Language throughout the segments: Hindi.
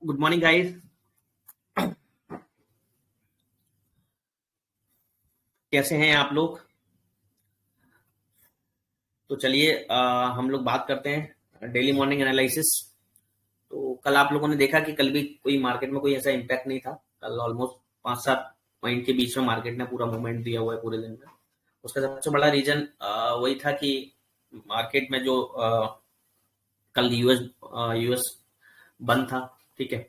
Good morning guys. कैसे हैं आप लोग? तो चलिए हम लोग बात करते हैं डेली मॉर्निंग एनालिसिस। तो कल आप लोगों ने देखा कि कल भी कोई मार्केट में कोई ऐसा इम्पैक्ट नहीं था। कल ऑलमोस्ट 5-7 पॉइंट के बीच में मार्केट ने पूरा मूवमेंट दिया हुआ है पूरे दिन में। उसका सबसे बड़ा रीजन वही था कि मार्केट में जो कल यूएस बंद था। ठीक है,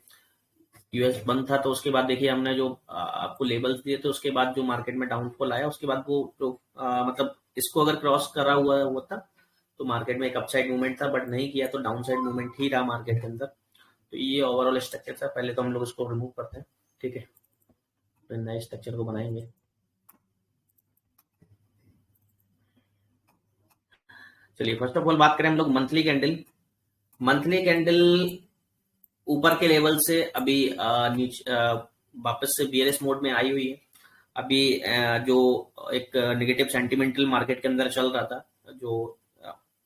यूएस बंद था तो उसके बाद देखिए हमने जो आपको लेबल्स दिए थे, उसके बाद जो मार्केट में डाउनफॉल आया उसके बाद वो जो मतलब इसको अगर क्रॉस करा हुआ होता तो मार्केट में एक अपसाइड मूवमेंट था, बट नहीं किया तो डाउन साइड मूवमेंट ही रहा मार्केट के अंदर। तो ये ओवरऑल स्ट्रक्चर था। पहले तो हम लोग इसको रिमूव करते हैं। ठीक है, तो नए स्ट्रक्चर को बनाएंगे। चलिए फर्स्ट ऑफ ऑल बात करें हम लोग मंथली कैंडल। मंथली कैंडल ऊपर के लेवल से अभी नीचे वापस से बीयरिश मोड में आई हुई है। अभी जो एक नेगेटिव सेंटिमेंटल मार्केट के अंदर चल रहा था, जो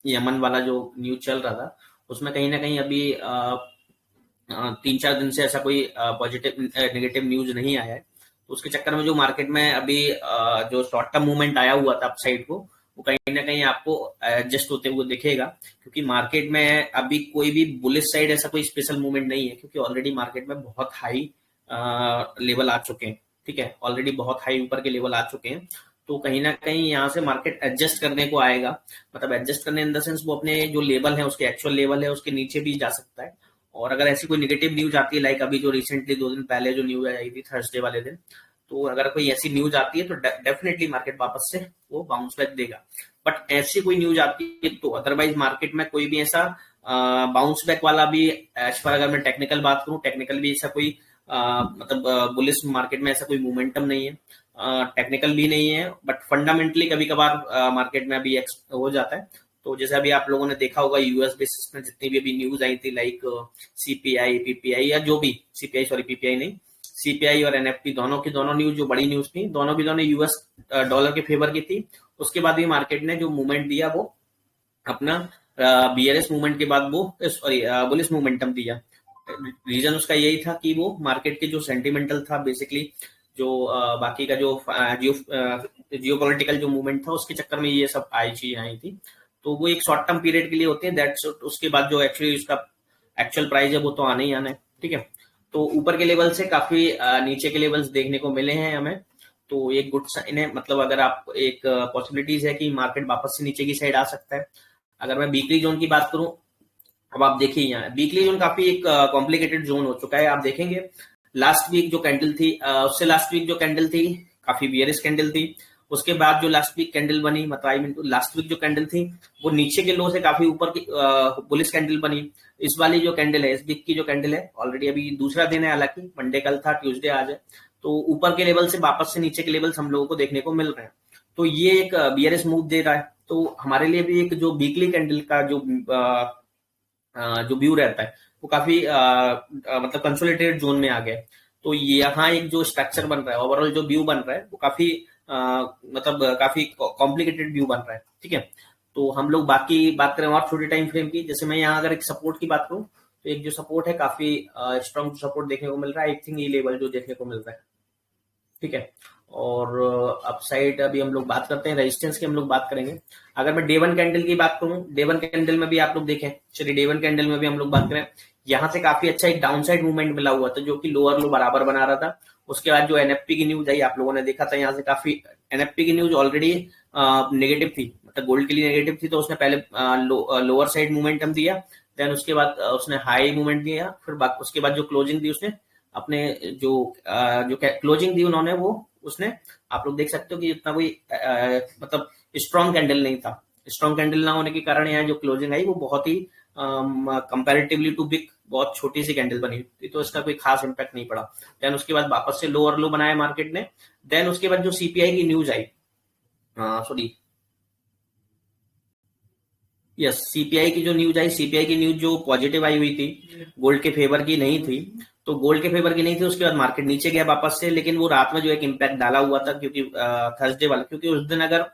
यमन वाला जो न्यूज चल रहा था, उसमें कहीं ना कहीं अभी 3-4 दिन से ऐसा कोई पॉजिटिव नेगेटिव न्यूज नहीं आया है। तो उसके चक्कर में जो मार्केट में अभी जो शॉर्ट टर्म मूवमेंट आया हुआ था अपसाइड को, वो कहीं ना कहीं आपको एडजस्ट होते हुए दिखेगा। क्योंकि मार्केट में अभी कोई भी बुलिश साइड ऐसा कोई स्पेशल मूवमेंट नहीं है, क्योंकि ऑलरेडी मार्केट में बहुत हाई लेवल आ चुके हैं। ठीक है, ऑलरेडी बहुत हाई ऊपर के लेवल आ चुके हैं। तो कहीं ना कहीं यहाँ से मार्केट एडजस्ट करने को आएगा। मतलब एडजस्ट करने इन द सेंस वो अपने जो लेवल है, उसके एक्चुअल लेवल है, उसके नीचे भी जा सकता है। और अगर ऐसी कोई नेगेटिव न्यूज आती है, लाइक अभी जो रिसेंटली 2 दिन पहले जो न्यूज आई थी थर्सडे वाले दिन, तो अगर कोई ऐसी न्यूज आती है तो डेफिनेटली मार्केट वापस से वो बाउंस बैक देगा। बट ऐसी कोई न्यूज आती है तो अदरवाइज मार्केट में कोई भी ऐसा बाउंस बैक वाला भी, एज पर अगर मैं टेक्निकल बात करूं, टेक्निकल भी ऐसा कोई मतलब बुलिश मार्केट में ऐसा कोई मोमेंटम नहीं है, टेक्निकल भी नहीं है। बट फंडामेंटली कभी कभार मार्केट में अभी हो जाता है। तो जैसे अभी आप लोगों ने देखा होगा यूएस बेसिस में जितनी भी अभी न्यूज आई थी, लाइक सीपीआई पीपीआई या जो भी, सीपीआई सॉरी पीपीआई नहीं, सीपीआई और एनएफपी दोनों की दोनों न्यूज जो बड़ी न्यूज थी, दोनों की दोनों यूएस डॉलर के फेवर की थी। उसके बाद भी मार्केट ने जो मूवमेंट दिया वो अपना बीआरएस मूवमेंट के बाद वो सॉरी बुलिश मोमेंटम दिया। रीजन उसका यही था कि वो मार्केट के जो सेंटिमेंटल था बेसिकली, जो बाकी का जो जियो पॉलिटिकल जो मूवमेंट था उसके चक्कर में ये सब चीजें आई थी। तो वो एक शॉर्ट टर्म पीरियड के लिए होते हैं, दैट्स। उसके बाद जो एक्चुअली उसका एक्चुअल प्राइस है वो तो आना ही आना है। ठीक है, तो ऊपर के लेवल से काफी नीचे के लेवल्स देखने को मिले हैं हमें। तो एक गुड साइन है। मतलब अगर आप एक पॉसिबिलिटीज है कि मार्केट वापस से नीचे की साइड आ सकता है। अगर मैं वीकली जोन की बात करूं, अब आप देखिए यहाँ वीकली जोन काफी एक कॉम्प्लिकेटेड जोन हो चुका है। आप देखेंगे लास्ट वीक जो कैंडल थी, उससे लास्ट वीक जो कैंडल थी काफी बियरिश कैंडल थी। उसके बाद जो लास्ट वीक कैंडल बनी, मतलब आई मीन लास्ट वीक जो कैंडल थी वो नीचे के लो से काफी ऊपर की बुलिश कैंडल बनी। इस वाली जो कैंडल है, इस वीक की जो कैंडल है, ऑलरेडी अभी दूसरा दिन है, हालांकि मंडे कल था, ट्यूसडे आज है। तो ऊपर के लेवल से वापस से नीचे के लेवल्स हम लोगों को देखने को मिल रहे हैं। तो ये एक बियरिश मूव दे रहा है। तो हमारे लिए भी एक जो वीकली कैंडल का जो व्यू रहता है वो काफी मतलब कंसोलिडेटेड जोन में आ गया है। तो यहाँ एक जो स्ट्रक्चर बन रहा है, ओवरऑल जो व्यू बन रहा है वो काफी मतलब काफी कॉम्प्लिकेटेड व्यू बन रहा है। ठीक है, तो हम लोग बाकी बात करें और छोटे टाइम फ्रेम की, जैसे मैं यहाँ अगर एक सपोर्ट की बात करूँ तो एक जो सपोर्ट है काफी स्ट्रॉन्ग सपोर्ट देखने को मिल रहा है। आई थिंक ये लेवल जो देखने को मिल रहा है। ठीक है, और अपसाइड अभी हम लोग बात करते हैं, रेजिस्टेंस की हम लोग बात करेंगे। अगर मैं डे वन कैंडल की बात करूं, डे वन कैंडल में भी आप लोग देखें, चलिए डे वन कैंडल में भी हम लोग बात करें। यहां से काफी अच्छा एक डाउन साइड मूवमेंट मिला हुआ था जो कि लोअर लो बराबर बना रहा था। उसके बाद जो एनएफपी की न्यूज आई आप लोगों ने देखा था, यहाँ से काफी एनएफपी की न्यूज ऑलरेडी नेगेटिव थी, मतलब गोल्ड के लिए नेगेटिव थी। तो उसने पहले लोअर साइड मूवमेंटम दिया, देन उसके बाद उसने हाई मूवमेंट दिया, फिर उसके बाद जो क्लोजिंग दी उसने अपने जो जो क्लोजिंग दी उन्होंने, वो उसने आप लोग देख सकते हो कि इतना कोई मतलब स्ट्रॉन्ग कैंडल नहीं था। स्ट्रॉन्ग कैंडल ना होने के कारण यहाँ जो क्लोजिंग आई वो बहुत ही कंपैरेटिवली टू बिग, बहुत छोटी सी कैंडल बनी थी। तो इसका कोई खास इंपैक्ट नहीं पड़ा। देन उसके बाद वापस से लोअर लो बनाया मार्केट ने। देन उसके बाद जो सीपीआई की न्यूज आई, सॉरी यस, सीपीआई की जो न्यूज आई, सीपीआई की न्यूज जो पॉजिटिव आई हुई थी, गोल्ड के फेवर की नहीं थी। तो गोल्ड के फेवर की नहीं थी, उसके बाद मार्केट नीचे गया वापस से। लेकिन वो रात में जो एक इम्पैक्ट डाला हुआ था, क्योंकि थर्सडे वाला, क्योंकि उस दिन अगर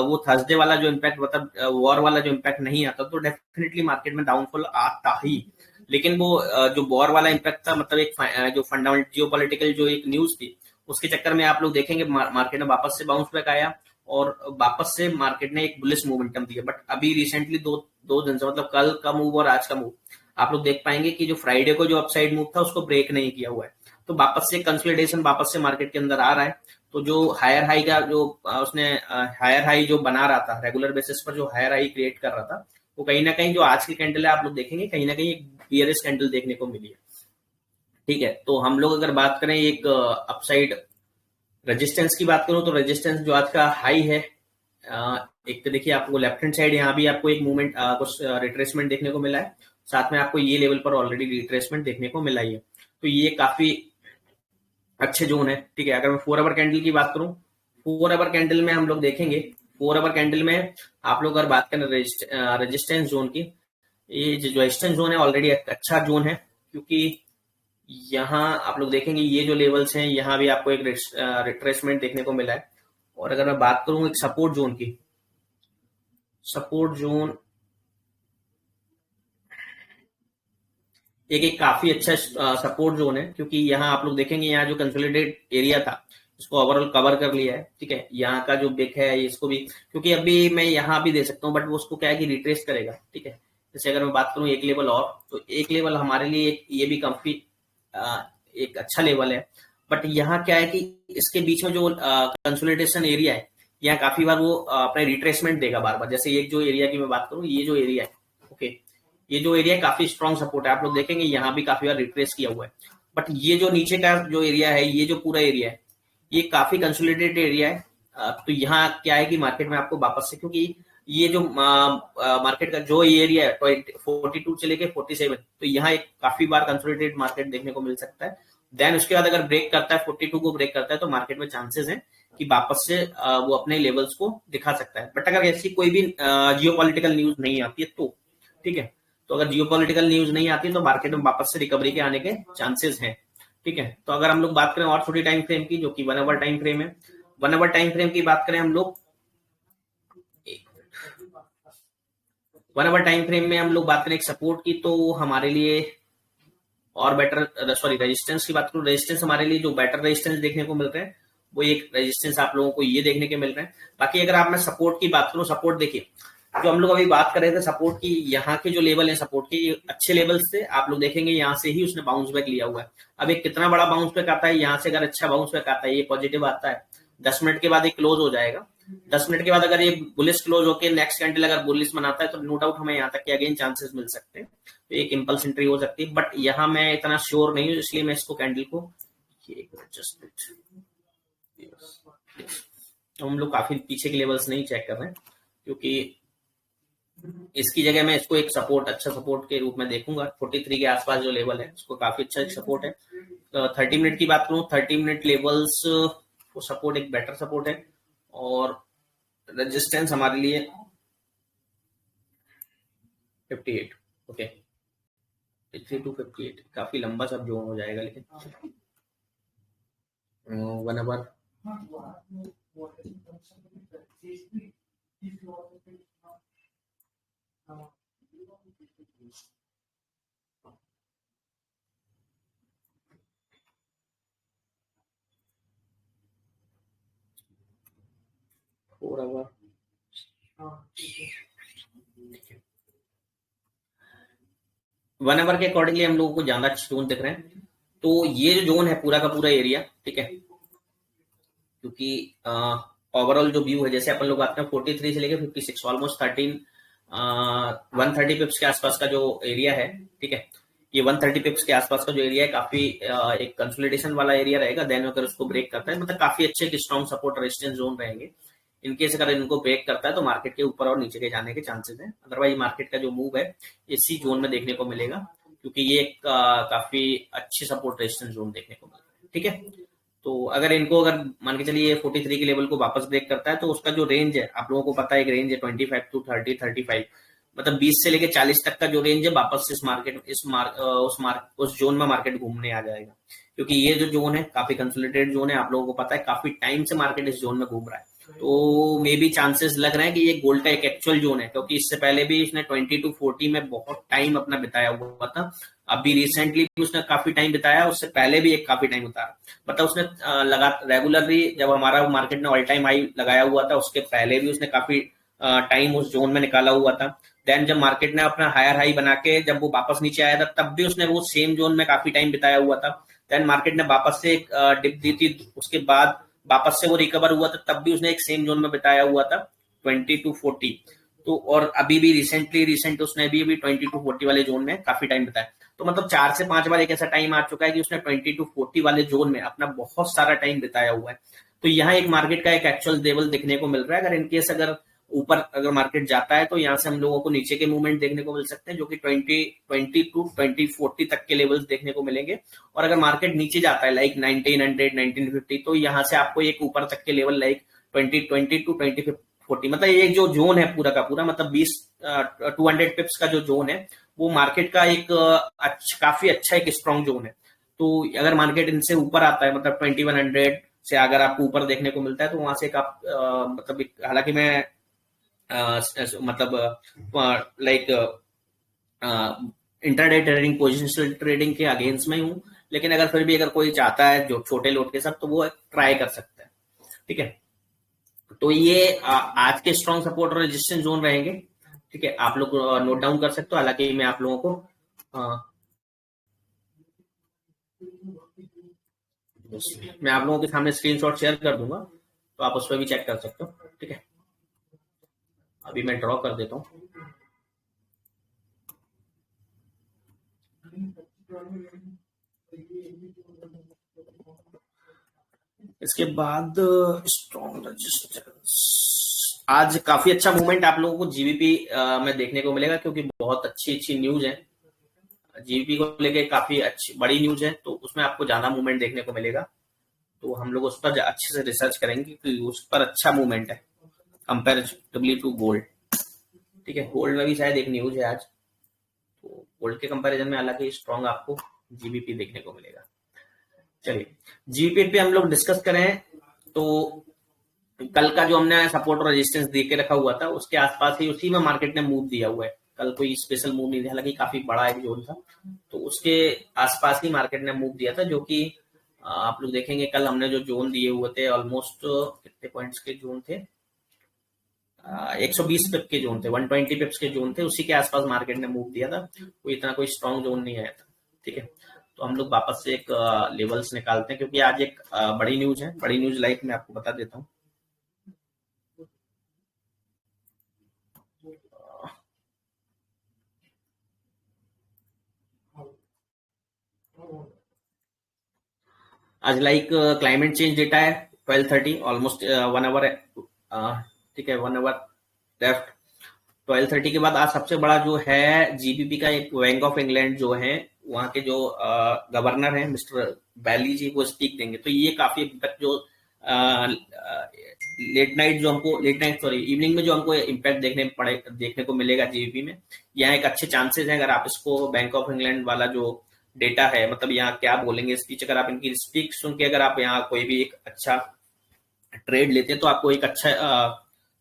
वो थर्सडे वाला जो इम्पैक्ट, मतलब वॉर वाला जो इम्पैक्ट नहीं आता तो डेफिनेटली मार्केट में डाउनफॉल आता ही। लेकिन वो जो वॉर वाला इम्पैक्ट था, मतलब एक जो फंडामेंटल जियोपॉलिटिकल जो एक न्यूज थी, उसके चक्कर में आप लोग देखेंगे मार्केट में वापस से बाउंस बैक आया और वापस से मार्केट ने एक बुलिश मोमेंटम दिया। बट अभी रिसेंटली दो दो दिन से, मतलब कल का मूव और आज का मूव, आप लोग देख पाएंगे कि जो फ्राइडे को जो अपसाइड मूव था उसको ब्रेक नहीं किया हुआ है। तो वापस से कंसोलिडेशन वापस से मार्केट के अंदर आ रहा है। तो जो हायर हाई का जो उसने हायर हाई जो बना रहा था, रेगुलर बेसिस पर जो हायर हाई क्रिएट कर रहा था, वो कहीं ना कहीं जो आज की कैंडल है आप लोग देखेंगे कहीं ना कहीं एक बियरिश कैंडल देखने को मिली है। ठीक है, तो हम लोग अगर बात करें एक अपसाइड रेजिस्टेंस की बात करूं, तो रेजिस्टेंस जो आज का हाई है, एक तो देखिए आपको लेफ्ट हैंड साइड यहाँ भी आपको एक मूवमेंट कुछ रिट्रेसमेंट देखने को मिला है, साथ में आपको ये लेवल पर ऑलरेडी रिट्रेसमेंट देखने को मिला ही है। तो ये काफी अच्छे जोन है। ठीक है, अगर मैं 4 आवर कैंडल की बात करूं, 4 आवर कैंडल में हम लोग देखेंगे, 4 आवर कैंडल में आप लोग अगर बात करें रेजिस्टेंस जोन की, ये जो रेजिस्टेंस जोन है ऑलरेडी अच्छा जोन है, क्योंकि यहाँ आप लोग देखेंगे ये जो लेवल्स हैं यहाँ भी आपको एक रिट्रेसमेंट देखने को मिला है। और अगर मैं बात करूं एक सपोर्ट जोन की, सपोर्ट जोन एक काफी अच्छा सपोर्ट जोन है, क्योंकि यहाँ आप लोग देखेंगे यहाँ जो कंसोलिडेट एरिया था इसको ओवरऑल कवर कर लिया है। ठीक है, यहाँ का जो बिग है इसको भी, क्योंकि अभी मैं यहाँ भी दे सकता हूँ बट वो उसको क्या है कि रिट्रेस करेगा। ठीक है, जैसे अगर मैं बात करूँ एक लेवल और, तो एक लेवल हमारे लिए ये भी काफी एक अच्छा लेवल है। बट यहाँ क्या है कि इसके बीच में जो कंसोलिडेशन एरिया है, यहाँ काफी बार वो अपने रिट्रेसमेंट देगा बार बार। जैसे एक जो एरिया की मैं बात करूँ, ये जो एरिया है, ओके, ये जो एरिया है काफी स्ट्रॉन्ग सपोर्ट है, आप लोग देखेंगे यहाँ भी काफी बार रिट्रेस किया हुआ है। बट ये जो नीचे का जो एरिया है, ये जो पूरा एरिया है, ये काफी कंसोलिडेटेड एरिया है। तो यहाँ क्या है कि मार्केट में आपको वापस से, क्योंकि ये जो मार्केट का जो एरिया है 42 से लेके 47, तो यहाँ एक काफी बार कंसोलिडेटेड मार्केट देखने को मिल सकता है। देन उसके बाद अगर ब्रेक करता है 42 को ब्रेक करता है, तो मार्केट में चांसेस है कि वापस से वो अपने लेवल्स को दिखा सकता है। बट अगर ऐसी कोई भी जियोपॉलिटिकल न्यूज नहीं आती है तो, ठीक है, तो अगर जियोपॉलिटिकल न्यूज नहीं आती है तो मार्केट में वापस से रिकवरी के आने के चांसेस हैं। ठीक है, तो अगर हम लोग बात करें और छोटी टाइम फ्रेम की, जो कि 1 आवर टाइम फ्रेम है, 1 आवर टाइम फ्रेम की बात करें हम लोग, 1 आवर टाइम फ्रेम में हम लोग बात करें एक सपोर्ट की, तो हमारे लिए और बेटर, सॉरी रेजिस्टेंस की बात करूं, रेजिस्टेंस हमारे लिए जो बेटर रेजिस्टेंस देखने को मिल रहे हैं वो एक रेजिस्टेंस आप लोगों को ये देखने के मिल रहे हैं। बाकी अगर आप मैं सपोर्ट की बात करूं, सपोर्ट देखिए जो हम लोग अभी बात कर रहे थे सपोर्ट की, यहाँ के जो लेवल है सपोर्ट के, ये अच्छे लेवल्स थे। आप लोग देखेंगे यहाँ से ही उसने बाउंस बैक लिया हुआ है। अब एक कितना बड़ा बाउंस बैक आता है, यहाँ से अगर अच्छा बाउंस बैक आता है, ये पॉजिटिव आता है, 10 मिनट के बाद एक क्लोज हो जाएगा। 10 मिनट के बाद अगर ये बुलिश क्लोज होकर नेक्स्ट कैंडल अगर बुलिश बनाता है, तो नो डाउट हमें यहाँ तक के अगेन चांसेस मिल सकते हैं, तो एक इंपल्स एंट्री हो सकती है। बट यहाँ मैं इतना श्योर नहीं हूँ, इसलिए मैं इसको कैंडल को तो हम लोग काफी पीछे के लेवल्स नहीं चेक कर रहे हैं, क्योंकि इसकी जगह मैं इसको एक सपोर्ट, अच्छा सपोर्ट के रूप में देखूंगा। 43 के आसपास जो लेवल है उसको काफी अच्छा एक सपोर्ट है। 30 मिनट की बात करूं, 30 मिनट लेवल्स वो सपोर्ट एक बेटर सपोर्ट है, और रेजिस्टेंस हमारे लिए 58, ओके, 53 to 58 काफी लंबा सब जोन हो जाएगा। लेकिन 1 आवर वन आवर के अकॉर्डिंगली हम लोगों को ज्यादा जोन दिख रहे हैं। तो ये जो जोन है पूरा का पूरा एरिया, ठीक है, क्योंकि ओवरऑल जो व्यू है, जैसे अपन लोग आते हैं 43 से लेकर 56, ऑलमोस्ट 130 पिप्स के आसपास का जो एरिया है, ठीक है, ये 130 पिप्स के आसपास का जो एरिया है काफी एक कंसोलिडेशन वाला एरिया रहेगा। देन अगर उसको ब्रेक करता है, मतलब काफी अच्छे स्ट्रॉन्ग सपोर्ट रेजिस्टेंस जोन रहेंगे। इनकेस अगर इनको ब्रेक करता है तो मार्केट के ऊपर और नीचे के जाने के चांसेस हैं। अदरवाइज मार्केट का जो मूव है इसी जोन में देखने को मिलेगा, क्योंकि ये काफी अच्छी सपोर्ट रेजिस्टेंस जोन देखने को मिलेगा। ठीक है, तो अगर इनको अगर मान के चलिए 43 के लेवल को वापस ब्रेक करता है, तो उसका जो रेंज है आप लोगों को पता है, एक रेंज है 25 to 30, 35, मतलब 20 से लेके 40 तक का जो रेंज है, वापस इस मार्केट उस जोन में मार्केट घूमने आ जाएगा। क्योंकि ये जो जोन है काफी कंसोलिडेटेड जोन है, आप लोगों को पता है काफी टाइम से मार्केट इस जोन में घूम रहा है। तो मे बी चांसेस लग रहे हैं कि ये गोल्ड का एक एक्चुअल जोन है, क्योंकि इससे पहले भी इसने 20 to 40 में बहुत टाइम अपना बिताया हुआ था। अभी रिसेंटली भी उसने काफी टाइम बिताया, उससे पहले भी एक काफी टाइम उतारा। मतलब उसने लगा रेगुलरली, जब हमारा मार्केट ने ऑल टाइम हाई लगाया हुआ था उसके पहले भी उसने काफी टाइम उस जोन में निकाला हुआ था। देन जब मार्केट ने अपना हायर हाई बना के जब वो वापस नीचे आया था, तब भी उसने वो सेम जोन में काफी टाइम बिताया हुआ था। देन मार्केट ने वापस से एक डिप दी थी, उसके बाद वापस से वो रिकवर हुआ था, तब भी उसने एक सेम जोन में बिताया हुआ था 20 to 40। तो और अभी भी रिसेंट उसने अभी 20 to 40 वाले जोन में काफी टाइम बिताया। तो मतलब 4 से 5 बार एक ऐसा टाइम आ चुका है कि उसने 20 to 40 वाले जोन में अपना बहुत सारा टाइम बिताया हुआ है। तो यहाँ एक मार्केट का एक एक्चुअल लेवल देखने को मिल रहा है। अगर इनकेस अगर ऊपर अगर मार्केट जाता है तो यहाँ से हम लोगों को नीचे के मूवमेंट देखने को मिल सकते हैं, जो कि 20 to 2040 तक के लेवल्स देखने को मिलेंगे। और अगर मार्केट नीचे जाता है लाइक 1900 1950, तो यहाँ से आपको एक ऊपर तक के लेवल लाइक 2020 to 2040, मतलब ये जो जोन है पूरा का पूरा, मतलब 200 पिप्स का जो जोन है वो मार्केट का एक काफी अच्छा एक स्ट्रॉन्ग जोन है। तो अगर मार्केट इनसे ऊपर आता है, मतलब 2100 से अगर आपको ऊपर देखने को मिलता है, तो वहां से एक आप मतलब हालांकि मैं मतलब like intraday trading, positional trading के अगेंस्ट में हूं, लेकिन अगर फिर भी अगर कोई चाहता है जो छोटे लोट के साथ, तो वो ट्राई कर सकता है। ठीक है, तो ये आज के स्ट्रॉन्ग सपोर्ट और रेजिस्टेंस जोन रहेंगे। ठीक है, आप लोग नोट डाउन कर सकते हो। हालांकि मैं आप लोगों को मैं आप लोगों के सामने स्क्रीनशॉट शेयर कर दूंगा, तो आप उस पर भी चेक कर सकते हो। ठीक है, अभी मैं ड्रॉ कर देता हूँ। इसके बाद स्ट्रॉन्ग रेजिस्टेंस, आज काफी अच्छा मूवमेंट आप लोगों को जीबीपी में देखने को मिलेगा, क्योंकि बहुत अच्छी अच्छी न्यूज है जीबीपी को लेके, काफी अच्छी बड़ी न्यूज है, तो उसमें आपको ज्यादा मूवमेंट देखने को मिलेगा। तो हम लोग उस पर अच्छे से रिसर्च करेंगे कि उस पर अच्छा मूवमेंट है कंपेरेटिवली टू गोल्ड। ठीक है, गोल्ड में भी शायद एक न्यूज है आज, तो गोल्ड के कंपैरिजन में हालांकि स्ट्रॉन्ग आपको जीबीपी देखने को मिलेगा। चलिए, जीबीपी पे हम लोग डिस्कस करें तो कल का जो हमने सपोर्ट और रेजिस्टेंस दे के रखा हुआ था, उसके आसपास ही उसी में मार्केट ने मूव दिया हुआ है। कल कोई स्पेशल मूव नहीं था, हालांकि काफी बड़ा एक जोन था, तो उसके आसपास ही मार्केट ने मूव दिया था। जो कि आप लोग देखेंगे कल हमने जो जोन दिए हुए थे, ऑलमोस्ट कितने पॉइंट्स के जोन थे, 120 पिप के जोन थे, 120 पिप्स के जोन थे, उसी के आसपास मार्केट ने मूव दिया था। कोई इतना कोई स्ट्रॉन्ग जोन नहीं आया था। ठीक है, तो हम लोग वापस से एक लेवल्स निकालते हैं, क्योंकि आज एक बड़ी न्यूज है। बड़ी न्यूज लाइक मैं आपको बता देता हूँ। आज लाइक क्लाइमेट चेंज डेटा है 12:30, ऑलमोस्ट 1 आवर है। ठीक है, 1 आवर लेफ्ट। 12:30 के बाद आज सबसे बड़ा जो है जीबीपी का, एक बैंक ऑफ इंग्लैंड जो है, वहां के जो गवर्नर हैं मिस्टर बैली जी, वो स्पीक देंगे। तो ये काफी जो इवनिंग में जो हमको इम्पैक्ट देखने को मिलेगा जीबीपी में, यहाँ एक अच्छे चांसेस है। अगर आप इसको बैंक ऑफ इंग्लैंड वाला जो डेटा है, मतलब यहाँ क्या बोलेंगे स्पीच, अगर आप इनकी स्पीच सुन के अगर आप यहाँ कोई भी एक अच्छा ट्रेड लेते हैं, तो आपको एक अच्छा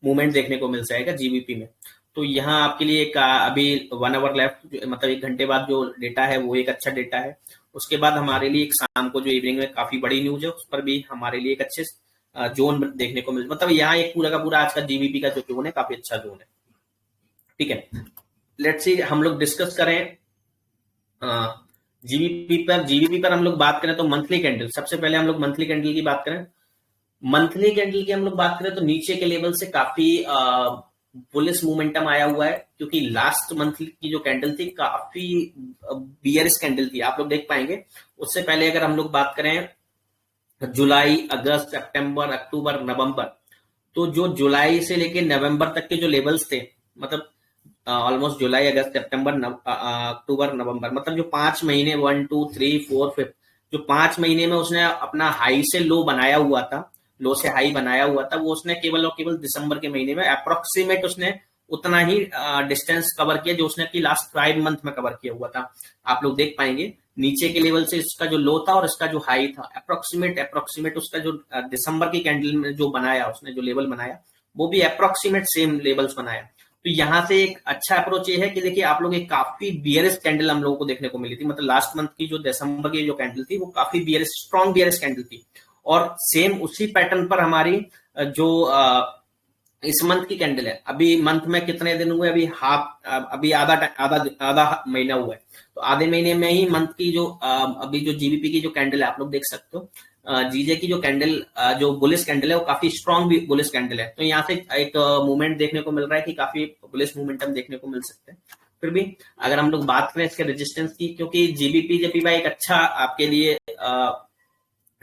मूवमेंट देखने को मिल जाएगा जीबीपी में। तो यहाँ आपके लिए एक अभी 1 आवर लेफ्ट, मतलब 1 घंटे बाद जो डेटा है वो एक अच्छा डेटा है। उसके बाद हमारे लिए एक शाम को जो इवनिंग में काफी बड़ी न्यूज है, उस पर भी हमारे लिए एक अच्छे जोन देखने को मिल, मतलब यहाँ एक पूरा का पूरा आज का जीबीपी का जो जोन है काफी अच्छा जोन है। ठीक है, लेट्स सी हम लोग डिस्कस करें जीबीपी पर हम लोग बात करें तो मंथली कैंडल, सबसे पहले हम लोग मंथली कैंडल की बात करें। मंथली कैंडल की हम लोग बात करें तो नीचे के लेवल से काफी बुलिश मोमेंटम आया हुआ है, क्योंकि लास्ट मंथ की जो कैंडल थी काफी बियरिश कैंडल थी, आप लोग देख पाएंगे। उससे पहले अगर हम लोग बात करें जुलाई, अगस्त, सितंबर, अक्टूबर, नवंबर, तो जो जुलाई से लेके नवंबर तक के जो लेवल्स थे, मतलब ऑलमोस्ट जुलाई, अगस्त, सितंबर, अक्टूबर, नवंबर, मतलब जो 5 महीने 1 2 3 4 5, जो 5 महीने में उसने अपना हाई से लो बनाया हुआ था, लो से हाई बनाया हुआ था, वो उसने केवल और केवल दिसंबर के महीने में अप्रोक्सीमेट उसने उतना ही डिस्टेंस कवर किया जो उसने कि लास्ट 5 मंथ में कवर किया हुआ था। आप लोग देख पाएंगे नीचे के लेवल से इसका जो लो था और इसका जो हाई था अप्रोक्सीमेट उसका जो दिसंबर की कैंडल में जो बनाया उसने जो लेवल बनाया वो भी अप्रोक्सीमेट सेम लेवल्स बनाया। तो यहाँ से एक अच्छा अप्रोच ये है कि देखिए आप लोग एक काफी बियरिश कैंडल हम लोगों को देखने को मिली थी, मतलब लास्ट मंथ की जो दिसंबर की जो कैंडल थी वो काफी बियरिश स्ट्रॉन्ग बियरिश कैंडल थी। और सेम उसी पैटर्न पर हमारी जो इस मंथ की कैंडल है, अभी मंथ में कितने दिन हुए, अभी अभी आधा आधा आधा महीना हुआ है, तो आधे महीने में ही मंथ की जो अभी जो जीबीपी की जो कैंडल है आप लोग देख सकते हो, जीजे की जो कैंडल जो बुलिश कैंडल है वो काफी स्ट्रॉन्ग बुलिश कैंडल है। तो यहाँ से एक मूवमेंट देखने को मिल रहा है कि काफी बुलिश मूवमेंटम देखने को मिल सकते हैं। फिर भी अगर हम लोग बात करें इसके रेजिस्टेंस की, क्योंकि जीबीपी जेपीवाई एक अच्छा आपके लिए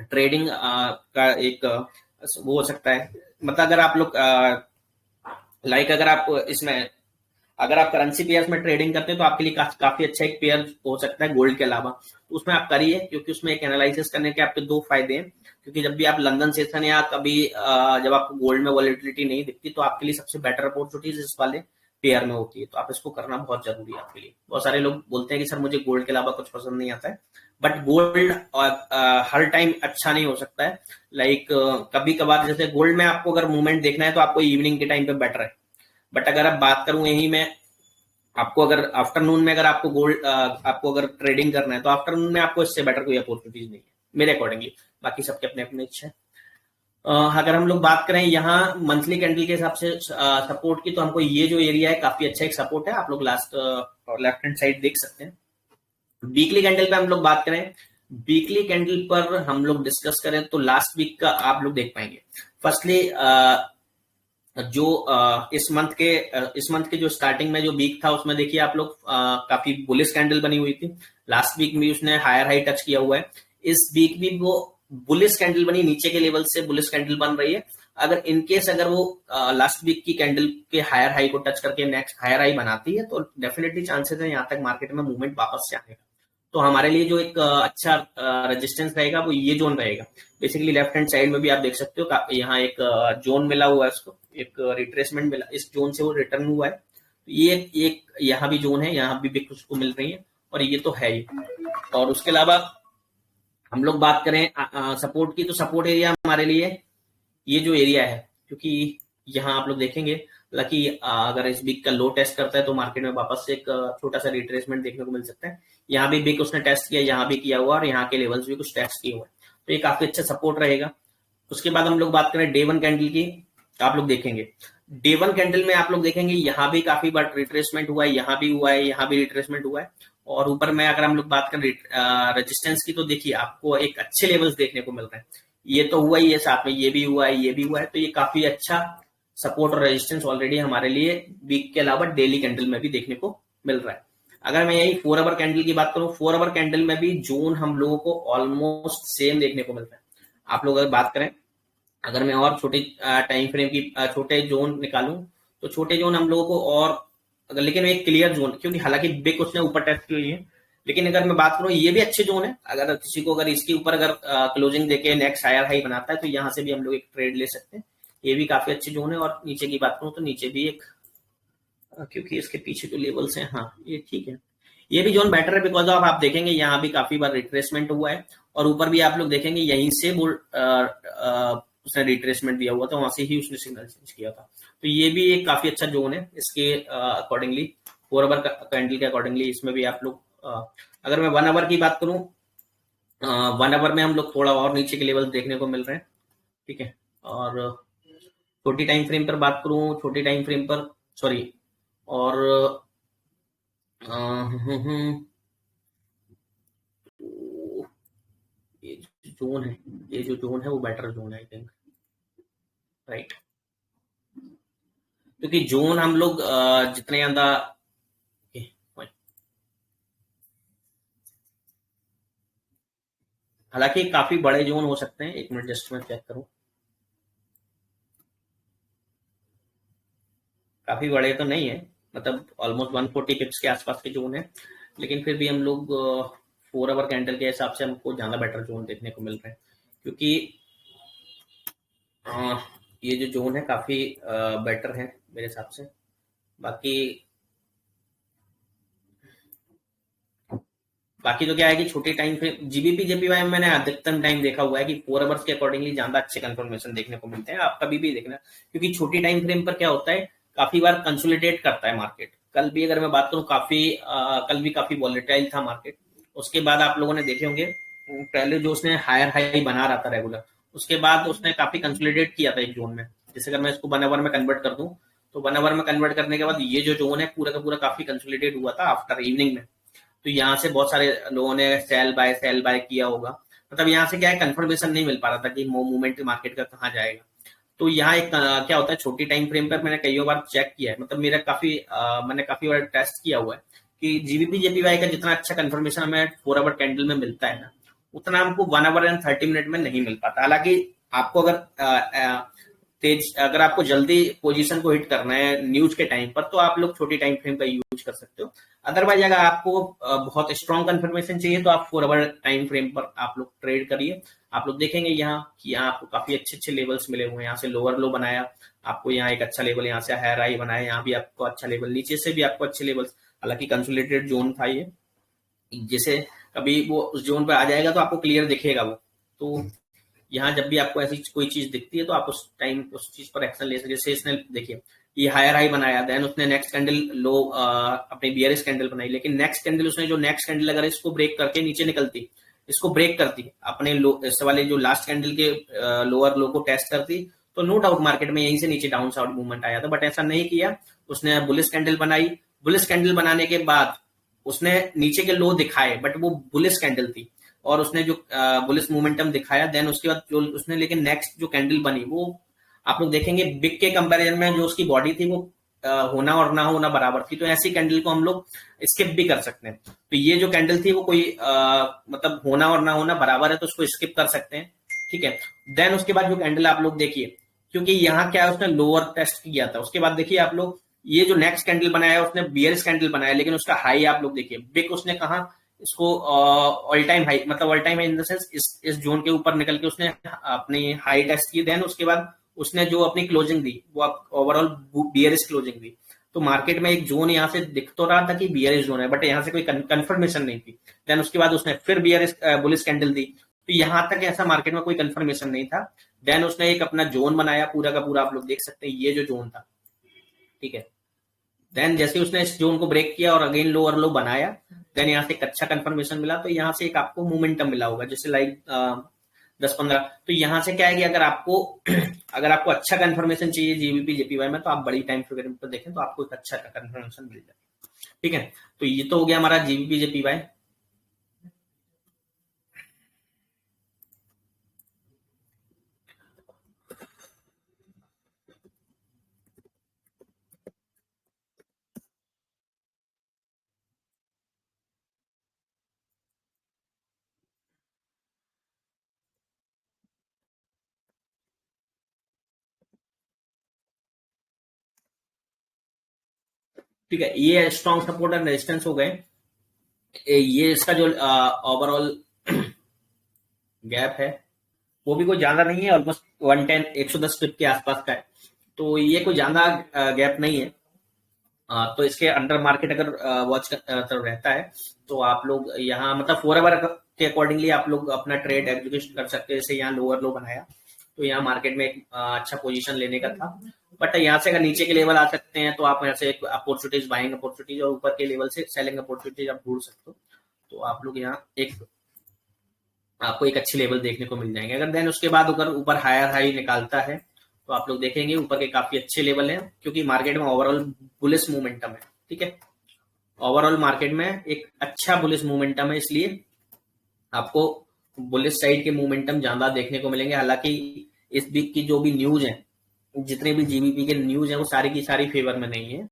ट्रेडिंग का एक वो हो सकता है, मतलब अगर आप लोग अगर आप इसमें अगर आप करेंसी पेयर्स में ट्रेडिंग करते हैं तो आपके लिए काफी अच्छा एक पेयर हो सकता है गोल्ड के अलावा, तो उसमें आप करिए, क्योंकि उसमें एक एनालिसिस करने के आपके दो फायदे हैं। क्योंकि जब भी आप लंदन सेशन या कभी जब आपको गोल्ड में वॉलेटिलिटी नहीं दिखती तो आपके लिए सबसे बेटर अपॉर्चुनिटीज इस वाले पेयर में होती है, तो आप इसको करना बहुत जरूरी है आपके लिए। बहुत सारे लोग बोलते हैं कि सर मुझे गोल्ड के अलावा कुछ पसंद नहीं आता है, बट गोल्ड हर टाइम अच्छा नहीं हो सकता है। कभी कभार जैसे गोल्ड में आपको अगर मूवमेंट देखना है तो आपको इवनिंग के टाइम पे बेटर है, बट अगर आप बात करूं यही मैं आपको अगर आफ्टरनून में अगर आपको आपको अगर ट्रेडिंग करना है तो आफ्टरनून में आपको इससे बेटर कोई अपॉर्चुनिटीज नहीं है मेरे अकॉर्डिंगली, बाकी सबके अपने अपने इच्छा है। अगर हम लोग बात करें यहाँ मंथली कैंडल के हिसाब से सपोर्ट की, तो हमको ये जो एरिया है काफी अच्छा एक सपोर्ट है, आप लोग लास्ट लेफ्ट हैंड साइड देख सकते हैं। वीकली कैंडल पे हम लोग बात करें, वीकली कैंडल पर हम लोग डिस्कस करें तो लास्ट वीक का आप लोग देख पाएंगे। फर्स्टली जो इस मंथ के जो स्टार्टिंग में जो वीक था उसमें देखिए आप लोग काफी बुलिश कैंडल बनी हुई थी, लास्ट वीक में उसने हायर हाई टच किया हुआ है। इस वीक भी वो बुलिश कैंडल बनी, नीचे के लेवल से बुलिश कैंडल बन रही है। अगर इनकेस अगर वो लास्ट वीक की कैंडल के हायर हाई को टच करके नेक्स्ट हायर हाई बनाती है तो डेफिनेटली चांसेस है यहाँ तक मार्केट में मूवमेंट वापस से आने का। तो हमारे लिए जो एक अच्छा रेजिस्टेंस रहेगा वो ये जोन रहेगा। बेसिकली लेफ्ट हैंड साइड में भी आप देख सकते हो यहाँ एक जोन मिला हुआ है, उसको एक रिट्रेसमेंट मिला, इस जोन से वो रिटर्न हुआ है। तो ये एक यहाँ भी जोन है, यहाँ भी बिग उसको मिल रही है और ये तो है ही। और उसके अलावा हम लोग बात करें सपोर्ट की, तो सपोर्ट एरिया हमारे लिए ये जो एरिया है, क्योंकि यहाँ आप लोग देखेंगे हालांकि अगर इस बिग का लो टेस्ट करता है तो मार्केट में वापस से एक छोटा सा रिट्रेसमेंट देखने को मिल सकता है। यहाँ भी बिग उसने टेस्ट किया, यहाँ भी किया हुआ और यहाँ के लेवल्स भी कुछ टेस्ट किए हुए, तो ये काफी अच्छा सपोर्ट रहेगा। उसके बाद हम लोग बात करें डे वन कैंडल की, आप लोग देखेंगे डे वन कैंडल में आप लोग देखेंगे यहाँ भी काफी बार रिट्रेसमेंट हुआ है, यहाँ भी हुआ है, यहाँ भी रिट्रेसमेंट हुआ है। और ऊपर में अगर हम लोग बात करें रेजिस्टेंस की, तो देखिए आपको एक अच्छे लेवल्स देखने को मिल रहे हैं। ये तो हुआ ही है, साथ में ये भी हुआ है, ये भी हुआ है, तो ये काफी अच्छा सपोर्ट और रेजिस्टेंस ऑलरेडी हमारे लिए वीक के अलावा डेली कैंडल में भी देखने को मिल रहा है। अगर मैं यही 4 आवर कैंडल की बात करूं, 4 आवर कैंडल में भी जोन हम लोगों को ऑलमोस्ट सेम देखने को मिल रहा है। आप लोग अगर बात करें, अगर मैं और छोटे टाइम फ्रेम की छोटे जोन निकालूं तो छोटे जोन हम लोगों को और अगर, लेकिन एक क्लियर जोन, क्योंकि हालांकि बिग उसने ऊपर टेस्ट की हुई है, लेकिन अगर मैं बात करूं ये भी अच्छे जोन है। अगर किसी को अगर इसके ऊपर अगर क्लोजिंग देके नेक्स्ट हायर हाई बनाता है तो यहाँ से भी हम लोग एक ट्रेड ले सकते हैं, ये भी काफी अच्छे जोन है। और नीचे की बात करूं तो नीचे भी एक, क्योंकि इसके पीछे जो लेवल्स हैं, हाँ ये ठीक है, ये भी जोन बेटर है बिकॉज ऑफ आप देखेंगे यहाँ भी काफी बार रिट्रेसमेंट हुआ है और ऊपर भी आप लोग देखेंगे यहीं से उसने रिट्रेसमेंट दिया हुआ था, वहां से ही उसने सिग्नल चेंज किया था। तो ये भी एक काफी अच्छा जोन है इसके अकॉर्डिंगली, 4 आवर कैंडल के अकॉर्डिंगली। इसमें भी आप लोग अगर मैं 1 आवर की बात करूं, 1 आवर में हम लोग थोड़ा और नीचे के लेवल देखने को मिल रहे हैं, ठीक है। और छोटी टाइम फ्रेम पर बात करूं, छोटी टाइम फ्रेम पर सॉरी, और ये जोन है, ये जो जोन है वो बेटर जोन है आई थिंक, राइट। क्योंकि जोन हम लोग जितने ज्यादा, हालांकि काफी बड़े जोन हो सकते हैं, एक मिनट जस्ट मैं चेक करूं, काफी बड़े तो नहीं है, मतलब ऑलमोस्ट 140 पिप्स के आसपास के जोन है, लेकिन फिर भी हम लोग 4 आवर कैंडल के हिसाब से हमको ज्यादा बेटर जोन देखने को मिल रहे हैं। क्योंकि ये जो जोन है काफी बेटर है मेरे हिसाब से। बाकी बाकी तो क्या है कि छोटे टाइम फ्रेम जीबीपी जेपीवाई में मैंने अधिकतम टाइम देखा हुआ है कि 4 आवर्स के अकॉर्डिंगली ज्यादा अच्छे कंफर्मेशन देखने को मिलते हैं। आप कभी भी देखना, क्योंकि छोटी टाइम फ्रेम पर क्या होता है, काफी बार कंसोलिडेट करता है मार्केट। कल भी अगर मैं बात करूं, कल भी काफी वॉलेटाइल था मार्केट। उसके बाद आप लोगों ने देखे होंगे, पहले जो उसने हायर हाई बना रहा था रेगुलर, उसके बाद उसने काफी कंसोलिडेट किया था एक जोन में। जैसे अगर मैं इसको 1 आवर में कन्वर्ट कर दूं, तो 1 आवर में कन्वर्ट करने के बाद ये जो जोन है पूरा का पूरा काफी कंसोलिडेट हुआ था आफ्टर इवनिंग में। तो यहाँ से बहुत सारे लोगों ने सेल बाय किया होगा। मतलब यहाँ से क्या है, कंफर्मेशन नहीं मिल पा रहा था कि मूवमेंट मार्केट का कहाँ जाएगा। तो यहाँ एक क्या होता है, छोटी टाइम फ्रेम पर मैंने कई बार चेक किया है, मतलब मैंने काफी बार टेस्ट किया हुआ है कि जीबीपी जेपीवाई का जितना अच्छा कंफर्मेशन हमें 4 आवर कैंडल में मिलता है ना, उतना हमको 1 आवर एंड 30 मिनट में नहीं मिल पाता। हालांकि आपको अगर आपको जल्दी पोजीशन को हिट करना है न्यूज के टाइम पर, तो आप लोग छोटी टाइम फ्रेम का यूज कर सकते हो। अदरवाइज अगर आपको बहुत स्ट्रॉन्ग कंफर्मेशन चाहिए, तो आप 4 आवर टाइम फ्रेम पर आप लोग ट्रेड करिए। आप लोग देखेंगे यहाँ कि यहाँ आपको काफी अच्छे अच्छे लेवल्स मिले हुए हैं। यहाँ से लोअर लो बनाया आपको, यहाँ एक अच्छा लेवल, यहाँ से हायर हाई बनाया, यहाँ भी आपको अच्छा लेवल, नीचे से भी आपको अच्छे लेवल्स। हालांकि कंसोलिडेटेड जोन था ये, जैसे कभी वो उस जोन पे आ जाएगा तो आपको क्लियर दिखेगा वो। तो यहाँ जब भी आपको ऐसी कोई चीज दिखती है, तो आप उस टाइम उस चीज पर एक्शन ले सकते। जैसे इसने देखिए ये हायर हाई बनाया, देन उसने नेक्स्ट कैंडल लो अपनी बियरिश कैंडल बनाई, लेकिन नेक्स्ट कैंडल उसने जो नेक्स्ट कैंडल अगर इसको ब्रेक करके नीचे निकलती, इसको ब्रेक करती अपने लो इस वाले जो लास्ट कैंडल के लोअर लो को टेस्ट करती, तो नो डाउट मार्केट में यहीं से नीचे डाउन साउड मूवमेंट आया था। बट ऐसा नहीं किया, उसने बुलिश कैंडल बनाई। बुलिश कैंडल बनाने के बाद उसने नीचे के लो दिखाए, बट वो बुलिश कैंडल थी, और उसने जो बुलिश मोमेंटम दिखाया, देन उसके बाद जो उसने, लेकिन नेक्स्ट जो कैंडल बनी वो आप लोग देखेंगे बिग के कंपैरिजन में जो उसकी बॉडी थी वो होना और ना होना बराबर थी। तो ऐसी कैंडल को हम लोग स्किप भी कर सकते हैं। तो ये जो कैंडल थी वो कोई मतलब होना और ना होना बराबर है, तो उसको स्किप कर सकते हैं, ठीक है। देन उसके बाद जो कैंडल आप लोग देखिए, क्योंकि यहाँ क्या है, उसने लोअर टेस्ट किया था। उसके बाद देखिए आप लोग, ये जो नेक्स्ट कैंडल बनाया उसने बियरिश कैंडल बनाया, लेकिन उसका हाई आप लोग देखिए, बिग उसने कहा इसको ऑल टाइम हाई, मतलब all time high in the sense इस जोन के ऊपर निकल के उसने अपनी हाई टेस्ट की। देन उसके बाद उसने जो अपनी क्लोजिंग दी वो ओवरऑल बियरिश क्लोजिंग दी। तो मार्केट में एक जोन यहाँ से दिख तो रहा था कि बियरिश जोन है, बट यहाँ से कोई कंफर्मेशन नहीं थी। देन उसके बाद उसने फिर बियरिश बुलिश कैंडल दी। तो यहां तक ऐसा मार्केट में कोई कंफर्मेशन नहीं था। देन उसने एक अपना जोन बनाया पूरा का पूरा, आप लोग देख सकते हैं ये जो जोन था, ठीक है। देन जैसे उसने इस जोन को ब्रेक किया और अगेन लोअर लो बनाया, देन यहाँ से एक अच्छा कंफर्मेशन मिला, तो यहाँ से एक आपको मोमेंटम मिला होगा, जैसे लाइक 10-15। तो यहाँ से क्या है कि अगर आपको अगर आपको अच्छा कंफर्मेशन चाहिए जीबीपी जेपीवाई में, तो आप बड़ी टाइम फ्रेम पर देखें तो आपको एक अच्छा कंफर्मेशन मिल जाए, ठीक है। तो ये तो हो गया हमारा जीबीपी जेपीवाई। ठीक है, ये स्ट्रॉन्ग सपोर्ट एंड रेजिस्टेंस हो गए। ये इसका जो ओवरऑल गैप है वो भी कोई ज्यादा नहीं है, ऑलमोस्ट 110 पिप के आसपास का है। तो ये कोई ज्यादा गैप नहीं है। तो इसके अंडर मार्केट अगर वॉच रहता है, तो आप लोग यहाँ मतलब 4 आवर के अकॉर्डिंगली आप लोग अपना ट्रेड एग्जीक्यूट कर सकते हैं। जैसे यहाँ लोअर लो बनाया, तो यहाँ मार्केट में एक अच्छा पोजीशन लेने का था, बट यहाँ से अगर नीचे के लेवल आ सकते हैं, तो आप यहाँ से अपॉर्चुनिटीज, बाइंग अपॉर्चुनिटीज, और ऊपर के लेवल से सेलिंग अपॉर्चुनिटीज आप ढूंढ सकते हो। तो आप लोग यहाँ आपको एक अच्छे लेवल देखने को मिल जाएंगे। अगर देन उसके बाद अगर ऊपर हायर हाई निकालता है, तो आप लोग देखेंगे ऊपर के काफी अच्छे लेवल हैं, क्योंकि मार्केट में ओवरऑल बुलिश मोमेंटम है, ठीक है। ओवरऑल मार्केट में एक अच्छा बुलिश मोमेंटम है, इसलिए आपको बुलिश साइड के मोमेंटम ज्यादा देखने को मिलेंगे। हालांकि इस वीक की जो भी न्यूज है, जितने भी जीबीपी के न्यूज है, वो सारी की सारी फेवर में नहीं है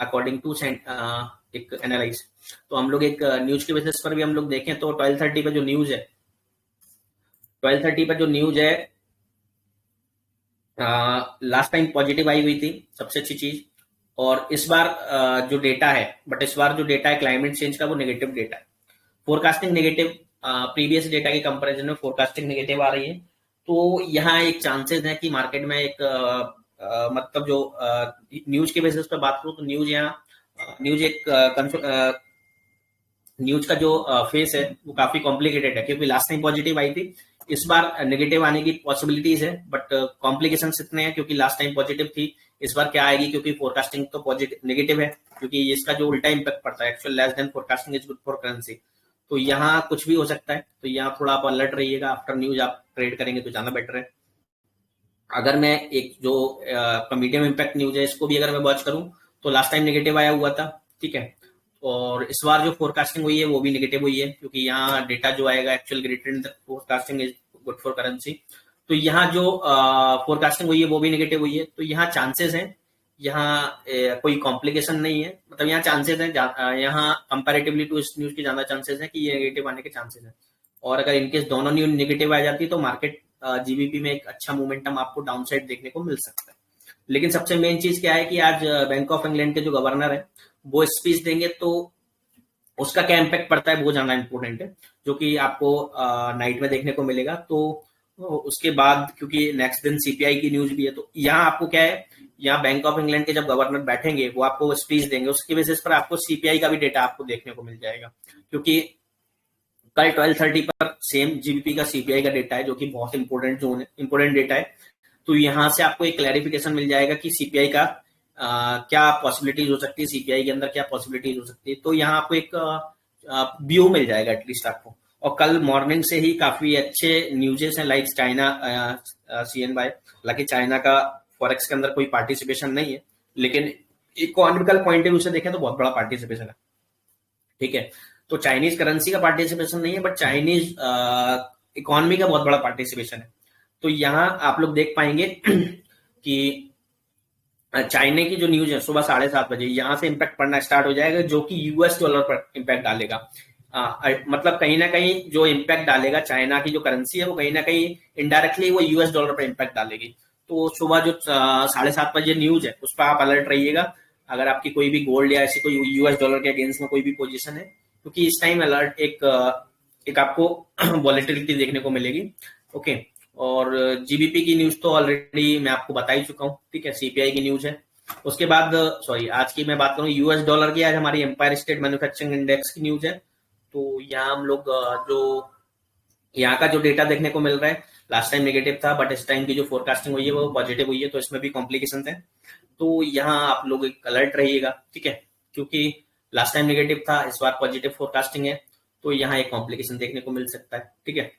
अकॉर्डिंग टू एक एनालाइज। तो हम लोग एक न्यूज के बेसिस पर भी हम लोग देखें, तो 12:30 पर जो न्यूज है, 12:30 पर जो न्यूज है, लास्ट टाइम पॉजिटिव आई हुई थी, सबसे अच्छी चीज। और इस बार जो डेटा है, बट इस बार जो डेटा है क्लाइमेट चेंज का, वो नेगेटिव डेटा है। फोरकास्टिंग नेगेटिव, प्रीवियस डेटा के कंपैरिजन में फोरकास्टिंग नेगेटिव आ रही है। तो यहाँ एक चांसेस है कि मार्केट में एक मतलब जो न्यूज के बेसिस पे बात करूं तो न्यूज यहाँ न्यूज एक न्यूज का जो फेस है वो काफी कॉम्प्लिकेटेड है, क्योंकि लास्ट टाइम पॉजिटिव आई थी, इस बार नेगेटिव आने की पॉसिबिलिटीज है, बट कॉम्प्लिकेशन इतने हैं क्योंकि लास्ट टाइम पॉजिटिव थी, इस बार क्या आएगी, क्योंकि फोरकास्टिंग तो पॉजिटिव नेगेटिव है, क्योंकि इसका जो उल्टा इम्पैक्ट पड़ता है, actual less than forecasting is good for currency. तो यहाँ कुछ भी हो सकता है, तो यहाँ थोड़ा आप अलर्ट रहिएगा, आफ्टर न्यूज आप ट्रेड करेंगे तो ज्यादा बेटर है। अगर मैं एक जो मीडियम इम्पैक्ट न्यूज है इसको भी अगर मैं वॉच करूं तो लास्ट टाइम नेगेटिव आया हुआ था, ठीक है, और इस बार जो फोरकास्टिंग हुई है वो भी नेगेटिव हुई है, क्योंकि यहाँ डेटा जो आएगा actual greater in the forecasting is good for currency. तो यहाँ जो फोरकास्टिंग हुई है वो भी नेगेटिव हुई है, तो यहाँ चांसेस है, यहाँ कोई कॉम्प्लिकेशन नहीं है, मतलब यहाँ चांसेस है, यहाँ कंपैरेटिवली टू इस न्यूज की ज्यादा चांसेस है कि ये नेगेटिव आने के चांसेस है। और अगर इनकेस दोनों न्यूज नेगेटिव आ जाती है तो मार्केट जीबीपी में एक अच्छा मोमेंटम आपको डाउन साइड देखने को मिल सकता है। लेकिन सबसे मेन चीज क्या है कि आज बैंक ऑफ इंग्लैंड के जो गवर्नर है वो स्पीच देंगे, तो उसका क्या इम्पैक्ट पड़ता है वो जानना इंपॉर्टेंट है, जो कि आपको नाइट में देखने को मिलेगा। तो उसके बाद क्योंकि नेक्स्ट दिन सीपीआई की न्यूज भी है, तो यहाँ आपको क्या है, यहाँ बैंक ऑफ इंग्लैंड के जब गवर्नर बैठेंगे वो आपको स्पीच देंगे, उसकी बेसिस पर आपको सीपीआई का भी डेटा आपको देखने को मिल जाएगा, क्योंकि कल 12:30 पर सेम जीबीपी का सीपीआई का डेटा है, जो कि बहुत इंपॉर्टेंट जोन है, इंपॉर्टेंट डेटा है। तो यहाँ से आपको एक क्लैरिफिकेशन मिल जाएगा कि सीपीआई का क्या पॉसिबिलिटीज हो सकती है, सीपीआई के अंदर क्या पॉसिबिलिटीज हो सकती है, तो यहाँ आपको एक व्यू मिल जाएगा एटलीस्ट आपको। और कल मॉर्निंग से ही काफी अच्छे न्यूजेस हैं, लाइक चाइना CNY, हालांकि चाइना का फॉरेक्स के अंदर कोई पार्टिसिपेशन नहीं है, लेकिन इकोनॉमिकल पॉइंट ऑफ व्यू से देखें तो बहुत बड़ा पार्टिसिपेशन है, ठीक है। तो चाइनीज करेंसी का पार्टिसिपेशन नहीं है, बट चाइनीज इकोनॉमी का बहुत बड़ा पार्टिसिपेशन है। तो यहाँ आप लोग देख पाएंगे कि चाइना की जो न्यूज है सुबह 7:30 बजे यहाँ से इम्पैक्ट पड़ना स्टार्ट हो जाएगा, जो कि यूएस डॉलर पर इम्पैक्ट डालेगा। मतलब कहीं ना कहीं जो इम्पैक्ट डालेगा चाइना की जो करेंसी है वो कहीं ना कहीं इनडायरेक्टली वो यूएस डॉलर पर इम्पैक्ट डालेगी। तो सुबह जो 7:30 बजे न्यूज है उस पर आप अलर्ट रहिएगा, अगर आपकी कोई भी गोल्ड या ऐसी कोई यूएस डॉलर के अगेंस्ट में कोई भी पोजीशन है, क्योंकि इस टाइम अलर्ट एक आपको वॉलेटिलिटी देखने को मिलेगी, ओके। और जीबीपी की न्यूज तो ऑलरेडी मैं आपको बता ही चुका हूँ, ठीक है, सीपीआई की न्यूज है। उसके बाद सॉरी आज की मैं बात करूँ यूएस डॉलर की, आज हमारी एम्पायर स्टेट मैन्युफैक्चरिंग इंडेक्स की न्यूज है। तो यहाँ हम लोग जो यहाँ का जो डेटा देखने को मिल रहा है, लास्ट टाइम नेगेटिव था, बट इस टाइम की जो फोरकास्टिंग हुई है वो पॉजिटिव हुई है, तो इसमें भी कॉम्प्लिकेशन है। तो यहाँ आप लोग एक अलर्ट रहिएगा, ठीक है, क्योंकि लास्ट टाइम नेगेटिव था, इस बार पॉजिटिव फोरकास्टिंग है, तो यहाँ एक कॉम्प्लिकेशन देखने को मिल सकता है, ठीक है।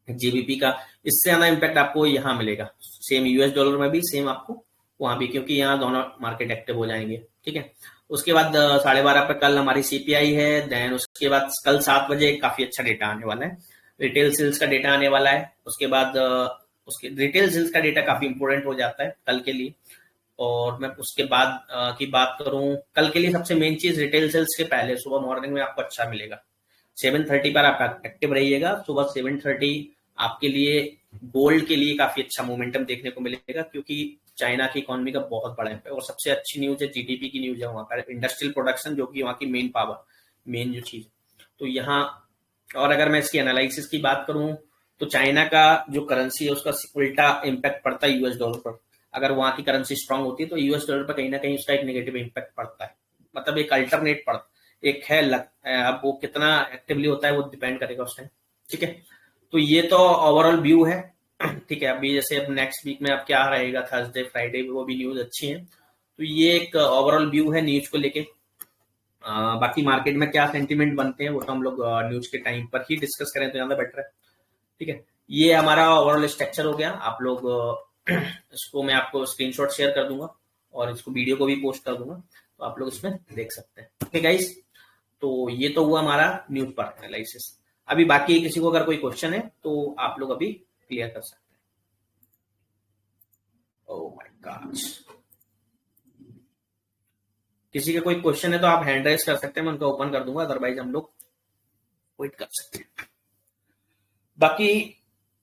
जीबीपी का इससे ज्यादा इम्पैक्ट आपको यहाँ मिलेगा, सेम यूएस डॉलर में भी सेम आपको वहां भी, क्योंकि यहाँ दोनों मार्केट एक्टिव हो जाएंगे, ठीक है। उसके बाद 12:30 पे कल हमारी सीपीआई है, देन उसके बाद कल 7 बजे काफी अच्छा डेटा आने वाला है, रिटेल सेल्स का डेटा आने वाला है। उसके बाद उसके रिटेल सेल्स का डेटा काफी इंपोर्टेंट हो जाता है कल के लिए। और मैं उसके बाद की बात करूं, कल के लिए सबसे मेन चीज रिटेल सेल्स के पहले सुबह मॉर्निंग में आपको अच्छा मिलेगा, 7:30 पर आप एक्टिव रहिएगा। सुबह 7:30 आपके लिए गोल्ड के लिए काफी अच्छा मोमेंटम देखने को मिलेगा, क्योंकि चाइना की इकोनॉमी का बहुत बड़ा इम्पैक्ट, और सबसे अच्छी न्यूज है जीडीपी की न्यूज है, वहां का इंडस्ट्रियल प्रोडक्शन जो कि वहां की मेन पावर, मेन जो चीज। तो यहाँ और अगर मैं इसकी एनालिसिस की बात करूं तो चाइना का जो करेंसी है उसका उल्टा इम्पैक्ट पड़ता है यूएस डॉलर पर, अगर वहां की करेंसी स्ट्रांग होती है तो यूएस डॉलर पर कहीं ना कहीं उसका एक नेगेटिव इम्पैक्ट पड़ता है, मतलब एक अल्टरनेट पड़ता एक है अब वो कितना एक्टिवली होता है वो डिपेंड करेगा उस टाइम, ठीक है। तो ये तो ओवरऑल व्यू है, ठीक है। अभी जैसे अब नेक्स्ट वीक में अब क्या रहेगा, थर्सडे फ्राइडे वो भी न्यूज अच्छी है, तो ये एक ओवरऑल व्यू है न्यूज को लेके। बाकी मार्केट में क्या सेंटीमेंट बनते हैं वो तो हम लोग न्यूज के टाइम पर ही डिस्कस करें तो ज्यादा बेटर है, ठीक है। ये हमारा ओवरऑल स्ट्रक्चर हो गया, आप लोग इसको मैं आपको स्क्रीनशॉट शेयर कर दूंगा और इसको वीडियो को भी पोस्ट कर दूंगा, तो आप लोग इसमें देख सकते हैं, ओके गाइस। तो ये तो हुआ हमारा न्यूज पर एनालिसिस। अभी बाकी किसी को अगर कोई क्वेश्चन है तो आप लोग अभी क्लियर कर सकते हैं। ओह माय गॉड, किसी का कोई क्वेश्चन है तो आप हैंड राइज कर सकते हैं, मैं उनका ओपन कर दूंगा, अदरवाइज हम लोग वेट कर सकते हैं। बाकी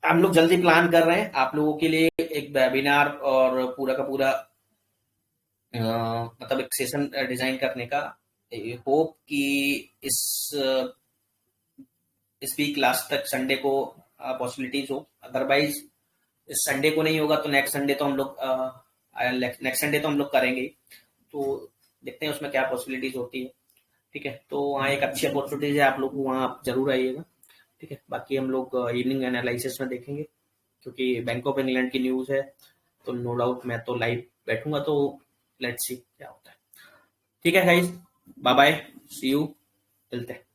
हम लोग जल्दी प्लान कर रहे हैं आप लोगों के लिए एक वेबिनार और पूरा का पूरा मतलब एक सेशन डिजाइन करने का। होप कि इस वीक लास्ट तक संडे को पॉसिबिलिटीज हो, अदरवाइज इस संडे को नहीं होगा तो नेक्स्ट संडे तो हम लोग नेक्स्ट संडे तो हम लोग करेंगे ही, तो देखते हैं उसमें क्या पॉसिबिलिटीज होती है। ठीक है, तो वहाँ एक अच्छी अपॉर्चुनिटीज है, आप लोग वहाँ आप जरूर आइएगा। ठीक है, बाकी हम लोग इवनिंग एनालिसिस में देखेंगे, क्योंकि बैंक ऑफ इंग्लैंड की न्यूज़ है, तो नो डाउट मैं तो लाइव बैठूंगा, तो लेट्स सी क्या होता है। ठीक है guys, bye bye, see you, मिलते हैं।